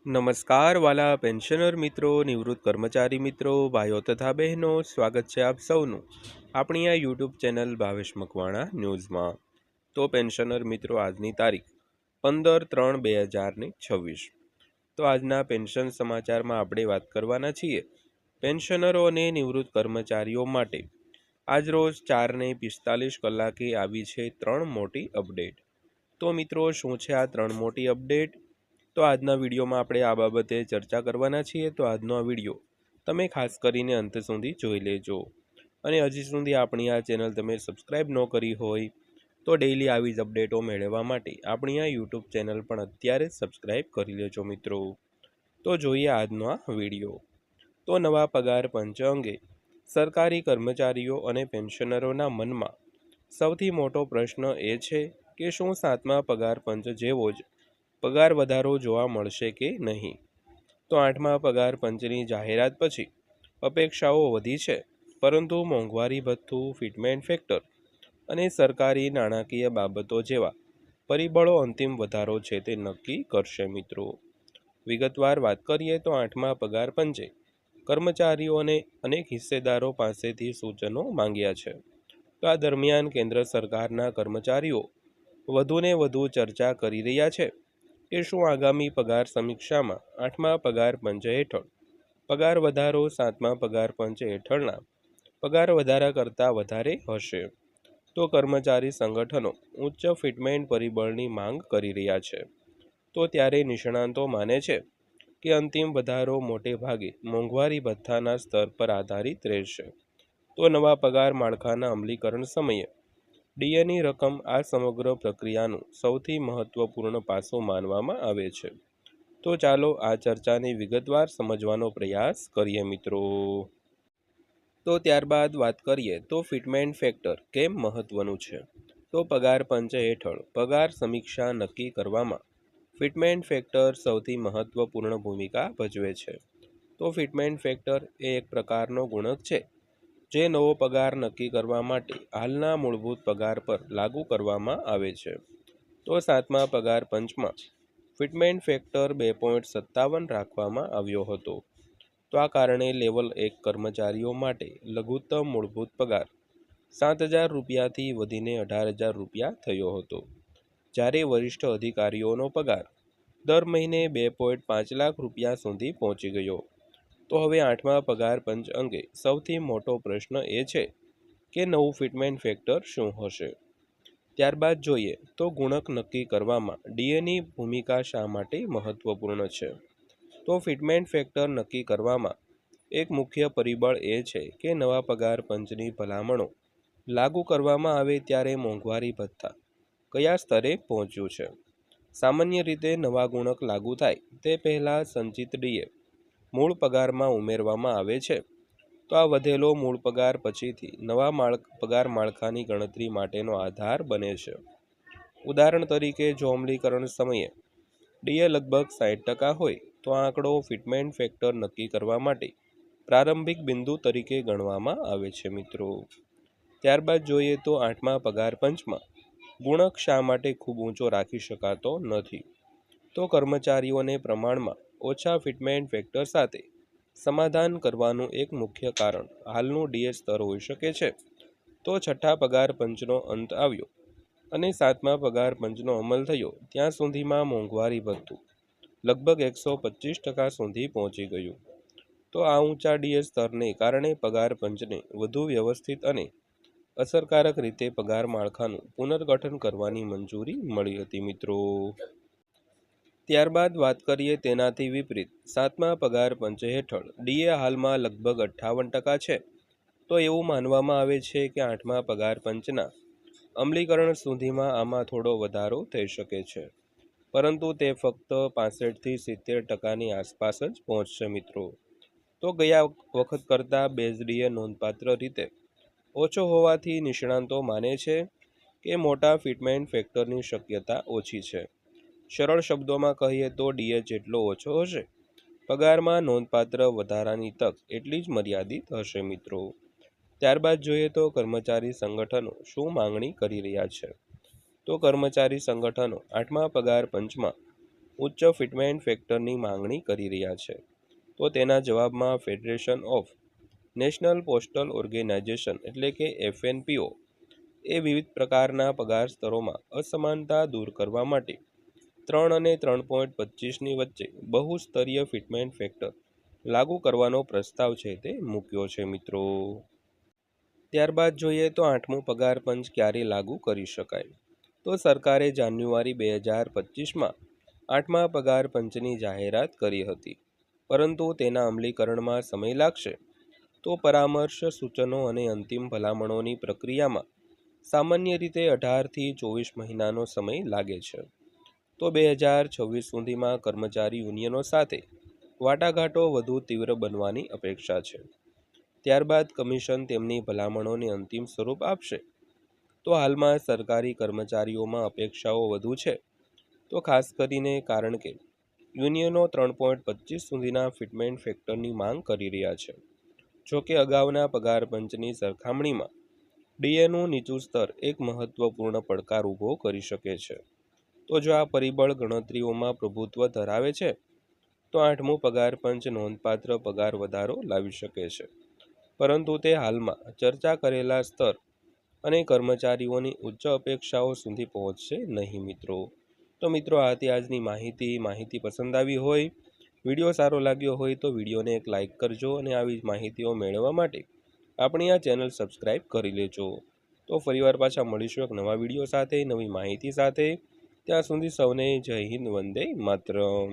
નમસ્કાર વાલા પેન્શનર મિત્રો, નિવૃત્ત કર્મચારી મિત્રો, ભાઈઓ તથા બહેનો, સ્વાગત છે આપ સૌનું આપણી આ યુટ્યુબ ચેનલ ભાવેશ મકવાણા ન્યૂઝમાં। તો પેન્શનર મિત્રો, આજની તારીખ 15/3/2026। તો આજના પેન્શન સમાચારમાં આપણે વાત કરવાના છીએ પેન્શનરો અને નિવૃત્ત કર્મચારીઓ માટે આજરોજ 4:45 કલાકે આવી છે 3 મોટી અપડેટ। તો મિત્રો, શું છે આ 3 મોટી અપડેટ? તો આજના વિડીયોમાં આપણે આ બાબતે ચર્ચા કરવાના છીએ। તો આજનો આ વિડીયો તમે ખાસ કરીને અંત સુધી જોઈ લેજો। અને હજી સુધી આપણી આ ચેનલ તમે સબસ્ક્રાઈબ ન કરી હોય તો ડેઈલી આવી જ અપડેટો મેળવવા માટે આપણી આ યુટ્યુબ ચેનલ પણ અત્યારે સબસ્ક્રાઈબ કરી લેજો મિત્રો। તો જોઈએ આજનો આ વિડીયો। તો નવા પગાર પંચ અંગે સરકારી કર્મચારીઓ અને પેન્શનરોના મનમાં સૌથી મોટો પ્રશ્ન એ છે કે શું 7મા પગાર પંચ જેવો જ પગાર વધારો જોવા મળશે કે નહીં। તો 8મા પગાર પંચની જાહેરાત પછી અપેક્ષાઓ વધી છે, પરંતુ મોંઘવારી ભથ્થું, ફિટમેન્ટ ફેક્ટર અને સરકારી નાણાકીય બાબતો જેવા પરિબળો અંતિમ વધારો છે તે નક્કી કરશે મિત્રો। વિગતવાર વાત કરીએ તો 8મા પગાર પંચે કર્મચારીઓને અનેક હિસ્સેદારો પાસેથી સૂચનો માંગ્યા છે। તો આ દરમિયાન કેન્દ્ર સરકારના કર્મચારીઓ વધુને વધુ ચર્ચા કરી રહ્યા છે કે શું આગામી પગાર સમીક્ષામાં 8મા પગાર પંચ હેઠળ પગાર વધારો 7મા પગાર પંચ હેઠળના પગાર વધારા કરતાં વધારે હશે। તો કર્મચારી સંગઠનો ઉચ્ચ ફિટમેન્ટ પરિબળની માંગ કરી રહ્યા છે। તો ત્યારે નિષ્ણાતો માને છે કે અંતિમ વધારો મોટે ભાગે મોંઘવારી ભથ્થાના સ્તર પર આધારિત રહેશે। તો નવા પગાર માળખાના અમલીકરણ સમયે ડીએની રકમ આ સમગ્ર પ્રક્રિયાનું સૌથી મહત્વપૂર્ણ પાસું માનવામાં આવે છે। તો ચાલો આ ચર્ચાને વિગતવાર સમજવાનો પ્રયાસ કરીએ મિત્રો। તો ત્યારબાદ વાત કરીએ તો ફિટમેન્ટ ફેક્ટર કેમ મહત્વનું છે। તો પગાર પંચ હેઠળ પગાર સમીક્ષા નક્કી કરવામાં ફિટમેન્ટ ફેક્ટર સૌથી મહત્વપૂર્ણ ભૂમિકા ભજવે છે। તો ફિટમેન્ટ ફેક્ટર એ એક પ્રકારનો ગુણક છે જે નવો પગાર નક્કી કરવા માટે હાલના મૂળભૂત પગાર પર લાગુ કરવામાં આવે છે। તો 7મા પગાર પંચમાં ફિટમેન્ટ ફેક્ટર 2.57 રાખવામાં આવ્યો હતો। તો આ કારણે લેવલ 1 કર્મચારીઓ માટે લઘુત્તમ મૂળભૂત પગાર 7,000 રૂપિયાથી વધીને 18,000 રૂપિયા થયો હતો, જ્યારે વરિષ્ઠ અધિકારીઓનો પગાર દર મહિને 2.5 લાખ રૂપિયા સુધી પહોંચી ગયો। તો હવે 8મા પગાર પંચ અંગે સૌથી મોટો પ્રશ્ન એ છે કે નવું ફિટમેન્ટ ફેક્ટર શું હશે। ત્યારબાદ જોઈએ તો ગુણક નક્કી કરવામાં ડીએની ભૂમિકા શા માટે મહત્વપૂર્ણ છે। તો ફિટમેન્ટ ફેક્ટર નક્કી કરવામાં એક મુખ્ય પરિબળ એ છે કે નવા પગાર પંચની ભલામણો લાગુ કરવામાં આવે ત્યારે મોંઘવારી ભથ્થા કયા સ્તરે પહોંચ્યું છે। સામાન્ય રીતે નવા ગુણક લાગુ થાય તે પહેલાં સંચિત ડીએ મૂળ પગારમાં ઉમેરવામાં આવે છે। તો આ વધેલો મૂળ પગાર પછીથી નવા પગાર માળખાની ગણતરી માટેનો આધાર બને છે। ઉદાહરણ તરીકે, જો અમલીકરણ સમયે ડીએ લગભગ 60% હોય તો આ આંકડો ફિટમેન્ટ ફેક્ટર નક્કી કરવા માટે પ્રારંભિક બિંદુ તરીકે ગણવામાં આવે છે મિત્રો। ત્યારબાદ જોઈએ તો 8મા પગાર પંચમાં ગુણક શા માટે ખૂબ ઊંચો રાખી શકાતો નથી। તો કર્મચારીઓને પ્રમાણમાં ઓછા ફિટમેન્ટ ફેક્ટર સાથે સમાધાન કરવાનું એક મુખ્ય કારણ હાલનું ડીએ સ્તર હોઈ શકે છે। તો 6ઠ્ઠા પગાર પંચનો અંત આવ્યો અને 7મા પગાર પંચનો અમલ થયો ત્યાં સુધીમાં મોંઘવારી ભથ્થું લગભગ 125% સુધી પહોંચી ગયું। તો આ ઊંચા ડીએ સ્તરને કારણે પગાર પંચને વધુ વ્યવસ્થિત અને અસરકારક રીતે પગાર માળખાનું પુનર્ગઠન કરવાની મંજૂરી મળી હતી મિત્રો। ત્યારબાદ વાત કરીએ તેનાથી વિપરીત 7મા પગાર પંચ હેઠળ ડીએ હાલમાં લગભગ 58% છે। તો એવું માનવામાં આવે છે કે 8મા પગાર પંચના અમલીકરણ સુધીમાં આમાં થોડો વધારો થઈ શકે છે, પરંતુ તે ફક્ત 65થી 70%ની આસપાસ જ પહોંચશે મિત્રો। તો ગયા વખત કરતાં બેઝ ડીએ નોંધપાત્ર રીતે ઓછો હોવાથી નિષ્ણાતો માને છે કે મોટા ફિટમેન્ટ ફેક્ટરની શક્યતા ઓછી છે। સરળ શબ્દોમાં કહીએ તો ડીએ જેટલો ઓછો હશે, પગારમાં નોંધપાત્ર વધારાની તક એટલી જ મર્યાદિત હશે મિત્રો। ત્યારબાદ જોઈએ તો કર્મચારી સંગઠનો શું માંગણી કરી રહ્યા છે। તો કર્મચારી સંગઠનો 8મા પગાર પંચમાં ઉચ્ચ ફિટમેન્ટ ફેક્ટરની માંગણી કરી રહ્યા છે. તો તેના જવાબમાં federation of national postal organisation એટલે કે FNPO એ વિવિધ પ્રકારના પગાર સ્તરોમાં અસમાનતા દૂર કરવા માટે 3 અને 3.25ની વચ્ચે બહુસ્તરીય ફિટમેન્ટ ફેક્ટર લાગુ કરવાનો પ્રસ્તાવ છે તે મૂક્યો છે મિત્રો. ત્યારબાદ જોઈએ તો 8મું પગાર પંચ ક્યારે લાગુ કરી શકાય. તો સરકારે જાન્યુઆરી 2025માં 8મા પગાર પંચની જાહેરાત કરી હતી, પરંતુ તેના અમલીકરણમાં સમય લાગશે. તો પરામર્શ, સૂચનો અને અંતિમ ભલામણોની પ્રક્રિયામાં સામાન્ય રીતે 18થી 24 મહિનાનો સમય લાગે છે. તો 2026 સુધીમાં કર્મચારી યુનિયનો સાથે વાટાઘાટો વધુ તીવ્ર બનવાની અપેક્ષા છે. ત્યારબાદ કમિશન તેમની ભલામણોને અંતિમ સ્વરૂપ આપશે. તો હાલમાં સરકારી કર્મચારીઓમાં અપેક્ષાઓ વધુ છે, તો ખાસ કરીને કારણ કે યુનિયનો 3.25 સુધીના ફિટમેન્ટ ફેક્ટરની માંગ કરી રહ્યા છે. જોકે અગાઉના પગાર પંચની સરખામણીમાં ડીએનું નીચું સ્તર એક મહત્વપૂર્ણ પડકાર ઊભો કરી શકે છે. તો જો આ પરિબળ ગણતરીઓમાં પ્રભુત્વ ધરાવે છે, તો 8મું પગાર પંચ નોંધપાત્ર પગાર વધારો લાવી શકે છે, પરંતુ તે હાલમાં ચર્ચા કરેલા સ્તર અને કર્મચારીઓની ઉચ્ચ અપેક્ષાઓ સુધી પહોંચશે નહીં મિત્રો. તો મિત્રો, આ હતી આજની માહિતી પસંદ આવી હોય, વિડીયો સારો લાગ્યો હોય તો વિડીયોને એક લાઇક કરજો અને આવી જ માહિતીઓ મેળવવા માટે આપણી આ ચેનલ સબસ્ક્રાઈબ કરી લેજો. તો ફરીવાર પાછા મળીશું એક નવા વિડીયો સાથે, નવી માહિતી સાથે. ત્યાં સુધી સૌને જય હિન્દ, વંદે માતરમ.